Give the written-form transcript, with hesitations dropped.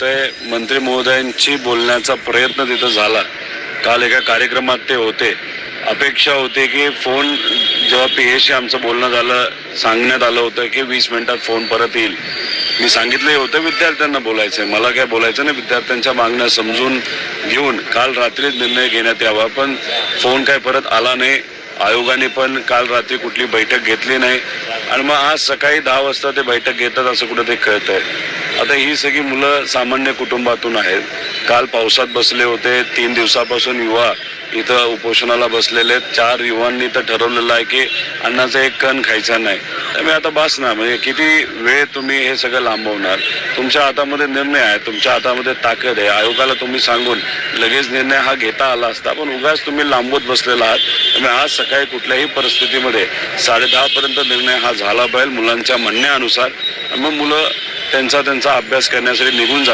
होतंय, मंत्री महोदयांची बोलण्याचा प्रयत्न तिथं झाला. काल एका कार्यक्रमात ते होते. अपेक्षा होती की फोन जेव्हा पीएशी आमचं बोलणं झालं, सांगण्यात आलं होतं की 20 मिनिटात फोन परत येईल. मी सांगितलंही होतं विद्यार्थ्यांना बोलायचंय, मला काय बोलायचं नाही. विद्यार्थ्यांच्या मागण्या समजून घेऊन काल रात्रीच निर्णय घेण्यात यावा, पण फोन काय परत आला नाही. आयोगाने पण काल रात्री कुठली बैठक घेतली नाही आणि मग आज सकाळी 10 वाजता ते बैठक घेतात असं कुठं ते कळतंय. आता ही सगळी मुलं सामान्य कुटुंबातून आहेत. काल पावसात बसले होते. 3 दिवसापासून युवा इथं उपोषणाला बसलेले आहेत. 4 युवांनी तर ठरवलेलं आहे की अन्नाचा एक कण खायचा नाही. त्यामुळे आता बस ना, म्हणजे किती वेळ तुम्ही हे सगळं लांबवणार. तुमच्या हातामध्ये निर्णय आहे, तुमच्या हातामध्ये ताकद आहे. आयोगाला तुम्ही सांगून लगेच निर्णय हा घेता आला असता, पण उगाच तुम्ही लांबवत बसलेला आहात. त्यामुळे आज सकाळी कुठल्याही परिस्थितीमध्ये 10:30 पर्यंत निर्णय हा झाला पाहिजे मुलांच्या म्हणण्यानुसार. मग मुलं त्यांचा अभ्यास करण्यासाठी निघून जातात.